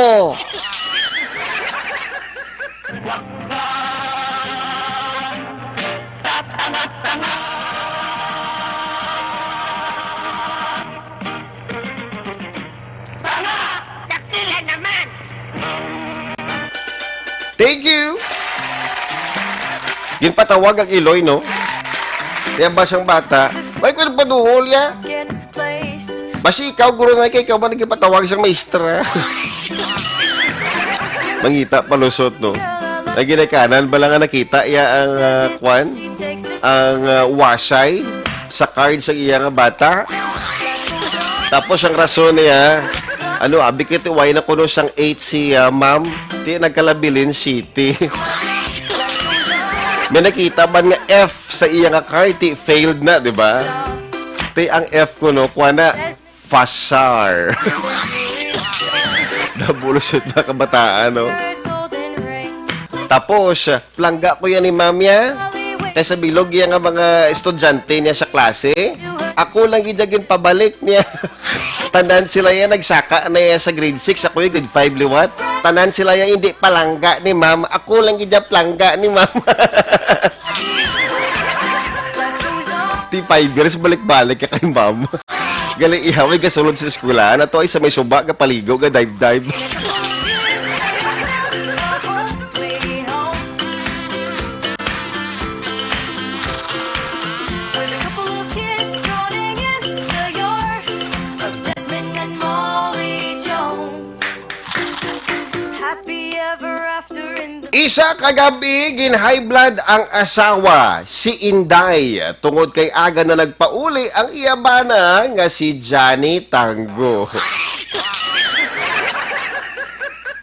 Thank you. Ginpatawag ang Iloy, no? Kaya ba siyang bata? May kung padungol ya? Basi ikaw, guro na ikaw ba nagpatawag siyang maestra? Mangita, palusot, no? Naginay kanan, bala nga nakita iya ang kwan? Ang wasay sa card sa iya nga bata. Tapos ang rason niya, abikit iway na kuno siyang 8 si ma'am. Di nagkalabilin City. May nakita ba nga F sa iya nga card? Di failed na, di ba? Di ang F ko, no? Kuha na, Fasar. Nabulusot na kabataan, no? Tapos, plangga ko yan ni ma'am ya. Kaya sa bilog yan nga mga estudyante niya sa klase. Ako lang gidagin pabalik niya. Tanan sila yan, nagsaka na yan sa grade 6. Ako yung grade 5 liwat. Tanan sila yan, hindi palangga ni ma'am. Ako lang gidya plangga ni ma'am. Di 5 years, balik-balik ka kay ma'am. Galing ihaway ka sulod sa eskwelahan. Ato ay sa may suba, ka paligo, ka dive-dive. Isa kagabi, gin-high blood ang asawa, si Inday, tungod kay aga na nagpauli ang iyabana nga si Johnny Tango.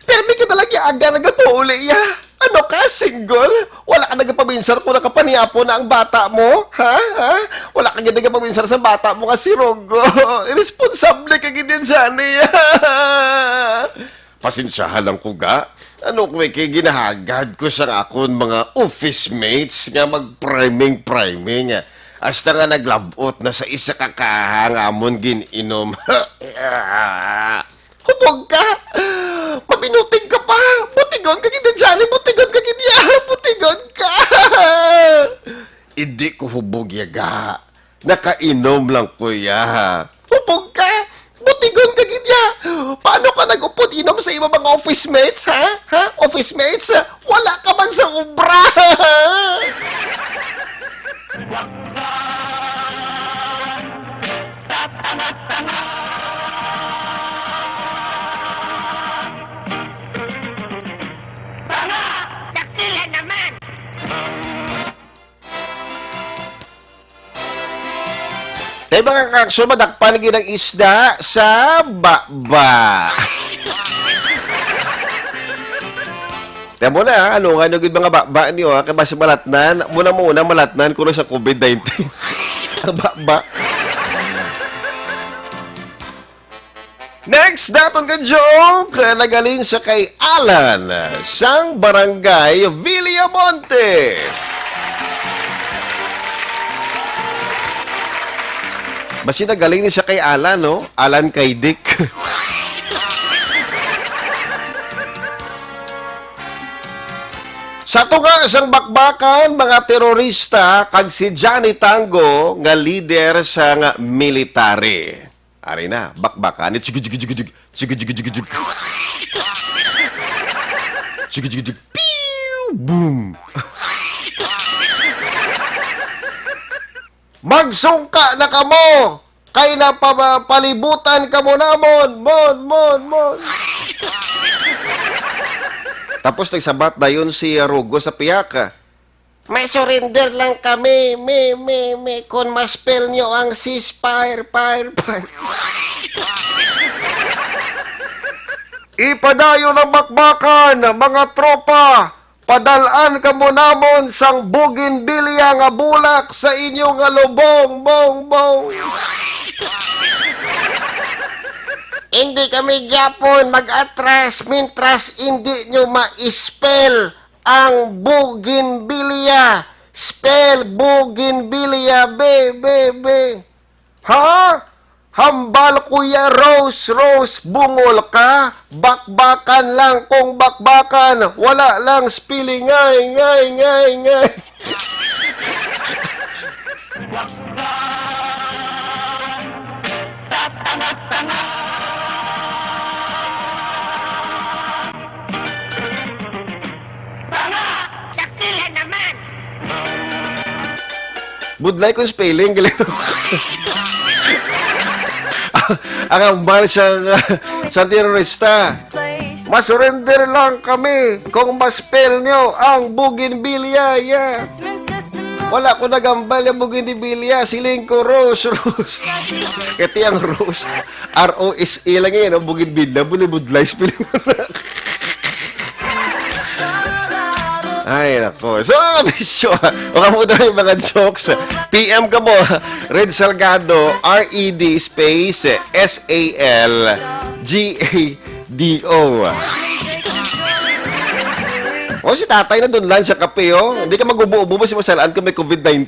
Pero may ka talaga aga nagpauli ya. Ano ka, single? Wala ka nagpaminsar kung nakapaniapo na ang bata mo? Ha? Wala ka nagpaminsar sa bata mo nga si Rogo. Irresponsable ka ganyan, Johnny. Pasensyahan lang ko ga. Ano kung kay ginahagad ko sa akon mga office mates nga mag-priming. Hasta nga naglabot na sa isa kakahangamon gininom. Hubog ka! Mabinuting ka pa! Butigon ka gina, Johnny! Butigon ka gina! Butigon ka! Hindi ko hubog yaga. Nakainom lang ko ya. Hubog ka! Butigon ka gina! Paano ka nag-upod inom sa iba mga office mates, ha? Office mates? Wala ka man sa ubra! Tayo mga kakso, madakpan ng isda sa baba. Tayo mo na, ano nga naging mga baba niyo, kaya basta malatnan, muna malatnan ko na sa COVID-19. Baba. Next, daton ka joke, nagaling sa kay Alan, sang barangay Villamonte. Basta nagaling niya kay Alan, no? Alan kay Dick. Sa tunga sang bakbakan, mga terorista, kag si Johnny Tango, nga leader sa nga military. Ari na, bakbakan. Boom! Magsungka na kamo! Kay na palibutan kamo namon! Mon! Tapos nagsabat na yun si Rugo sa piyaka. May surrender lang kami. May. Kung ma-spell nyo ang ceasefire, fire. Ipadayo ng bakbakan, mga tropa! Padalaan ka mo namon sang bougainvillea nga bulak sa inyong nga lubong, bong. Hindi kami gyapon mag-atras, mintras hindi nyo ma-spell ang bougainvillea. Spell bougainvillea, be. Ha? Hambal kuya Rose, bungol ka? Bakbakan lang kung bakbakan. Wala lang spelling, ngay. Budlay kong spelling, galing. Ang hambal sa terorista. Masurrender lang kami kung ma-spell nyo ang bougainvillea, yeah. Wala ko nagambal yung bougainvillea. Siling ko Rose. Kati ang Rose. R-O-S-E lang yun, ang bougainvillea. Budlay spelling. Ay, nako. So, mga bisyo, baka mo yung mga jokes. PM ka mo, Red Salgado, R-E-D space S-A-L-G-A-D-O. O, si tatay na doon lang sa kape, oh. Hindi ka mag-ubo-ubo mo si masalaan kung may COVID-19.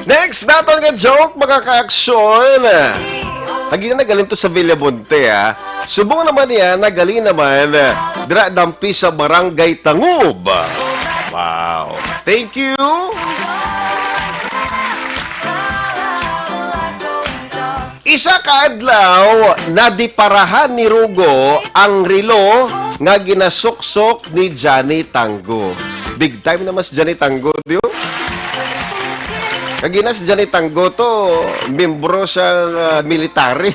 Next, dapat nga joke, mga ka-aksyon. Hagi na nagaling to sa Villamonte, ha. Subong naman niya, nagaling naman, dira dampi sa Barangay Tangub. Wow. Thank you. Isa kaadlaw, nadiparahan ni Rugo ang relo nga ginasuksok ni Johnny Tango. Big time naman si Johnny Tango, di ba? Kagina si Johnny Tango to, membro sa military.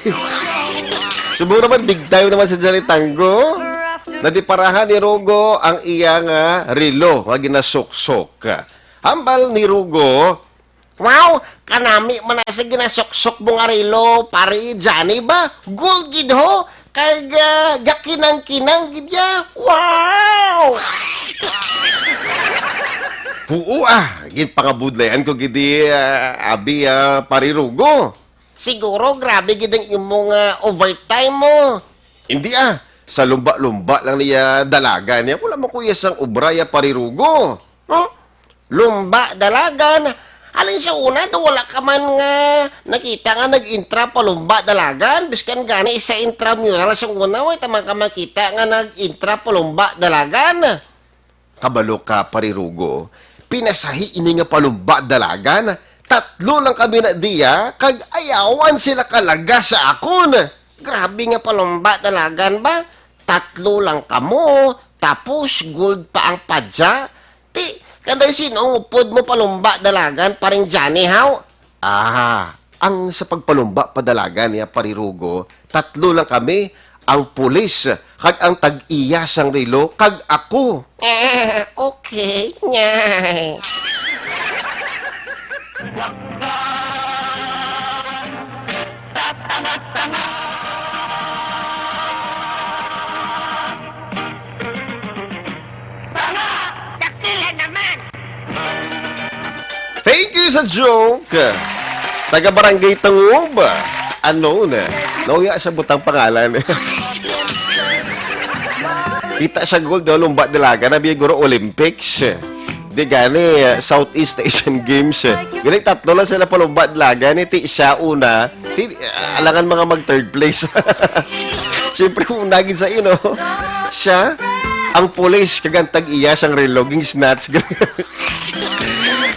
Suburo naman, big time naman si Johnny Tango. Nadiparahan ni Rugo ang iyang relo, nga ginasuksok. Hambal ni Rugo, Wow, kanami man na sa ginasuksok mong relo, pare Johnny ba? Gold gid ho, kay gakinang-kinang gid ya. Wow! Oo ginpangabudlayan ko gidi abi parirugo. Siguro grabe gid ang imong overtime mo. Hindi sa lumba-lumba lang niya dalagan niya. Wala mo kuya sang ubraya parirugo. Lumba dalagan. Alin sa una do wala ka man nga nakita nga nag-intra pa lumba dalagan. Biskan gani sa intramural sa una way tamang ka makita nga nag-intra pa lumba dalagan. Kabalo ka parirugo. Pinasahi ini nga palumba dalagan. 3 lang kami na diya, kag ayawan sila kalaga sa akon. Grabe nga palumba dalagan ba? 3 lang kamo, tapos gold pa ang padya. Ti, kanday sinong upod mo palumba dalagan, paring Johnny how? Ang sa pagpalumba padalagan niya parirugo, 3 lang kami, ang pulis kag ang tag-iya sang relo kag ako. Okay, nyay. Thank you sa joke. Taga-barangay Tangub. Ano na? Nauya siya butang pangalan. Kita siya gold na lumba dalaga na biyaguro Olympics. Di gani, Southeast Asian Games. Ganun, tatlo lang sila palumba dalaga. Ti siya una. Alangan mga mag-third place. Siyempre, unagin sa ino. Siya, ang pulis, kagantag iya siyang reloging snatch.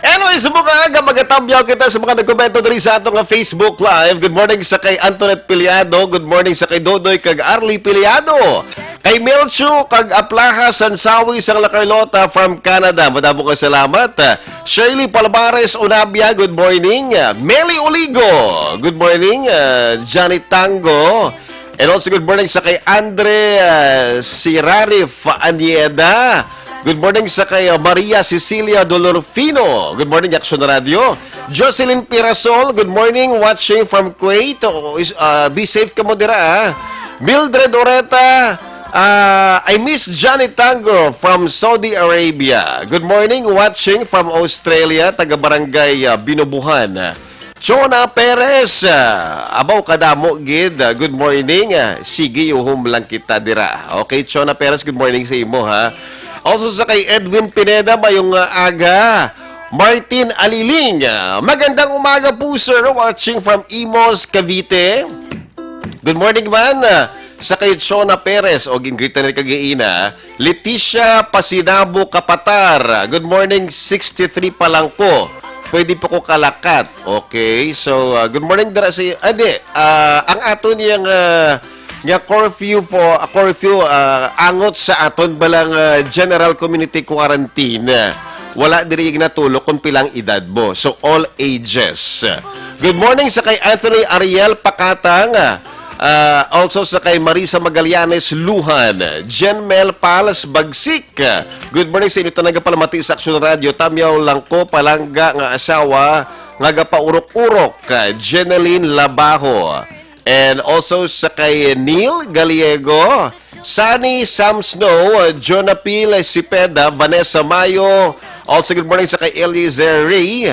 Anyway, sa mga aga, magatamyaw kita sa mga nagkomento dali sa atong Facebook Live. Good morning sa kay Antoinette Piliado. Good morning sa kay Dodoy kag Arlie Piliado. Kay Melcho kag Aplaha Sansawi sang La Carlota from Canada. Madamo kay salamat. Shirley Palabares Unabia, good morning. Meli Oligo, good morning. Johnny Tango. And also good morning sa kay Andre Sirarif Anieda. Good morning sa kay Maria Cecilia Dolorfino. Good morning, Action Radio. Jocelyn Pirasol, good morning, watching from Kuwait. Be safe ka mo dira. Mildred Oreta, I miss Johnny Tango from Saudi Arabia. Good morning, watching from Australia, taga-barangay Binubuhan. Chona Perez, abaw kadamo gid. Good morning. Sige, uhum lang kita dira. Okay, Chona Perez, good morning sa imo ha. Also sa kay Edwin Pineda, mayong aga. Martin Aliling, magandang umaga po sir, watching from Imos, Cavite. Good morning man. Sa kay Chona Perez, o gingrita na kagiina. Leticia Pasinabo Kapatar, good morning, 63 pa lang ko. Pwede po ko kalakat. Okay, so good morning dara sa ang aton yang nga curfew angot sa aton balang general community quarantine. Wala diri natulog kung pilang edad mo. So all ages. Good morning sa kay Anthony Ariel Pakatang. Also sa kay Marisa Magallanes Luhan, Jen Mel Palas Bagsik. Good morning sa inyo tanaga palamati sa Action Radio. Tamyaw lang ko palangga nga asawa nga gapaurok-urok, Jeneline Labajo. And also sa kay Neil Gallego, Sunny Sam Snow, Jonapil Sipeda, Vanessa Mayo. Also good morning sa kay Eliezer Ray.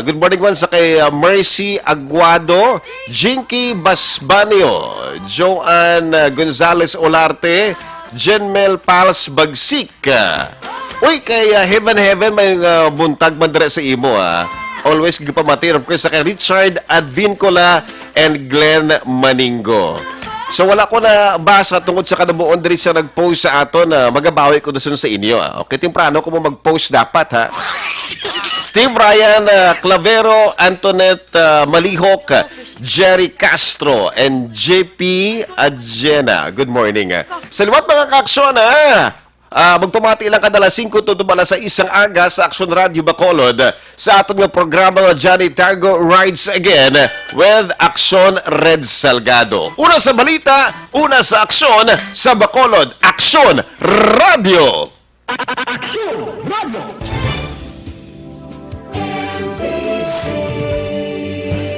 Good morning man sa kay Mercy Aguado, Jinky Basbanio, Joanne Gonzales Olarte, Jenmel Pals Bagsik. Uy, kay Heaven may buntag man dira sa imo Always gipamatir of course sa kay Richard Advincola and Glenn Maningo. So wala ko na basa tungod sa kanabuon diri sa nag-post sa aton magabawi ko dasun sa inyo. Okay, temprano ko mo mag-post dapat ha. Steve Ryan Clavero, Antoinette Malihok, Jerry Castro, and JP Adjena. Good morning. Sa liwat mga ka-aksyon magpamati lang kadala 5 to bala sa isang aga sa Action Radio Bacolod sa atong programa Johnny Tango Rides Again with Action Red Salgado. Una sa balita, una sa aksyon sa Bacolod. Action Radio! Action Radio!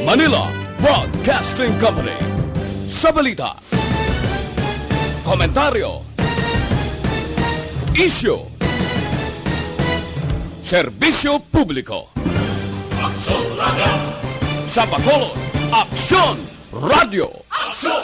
Manila Broadcasting Company. Sa balita, komentaryo, isyu, serbisyo publiko. Action Radio! Sa Bacolod, Action Radio! Action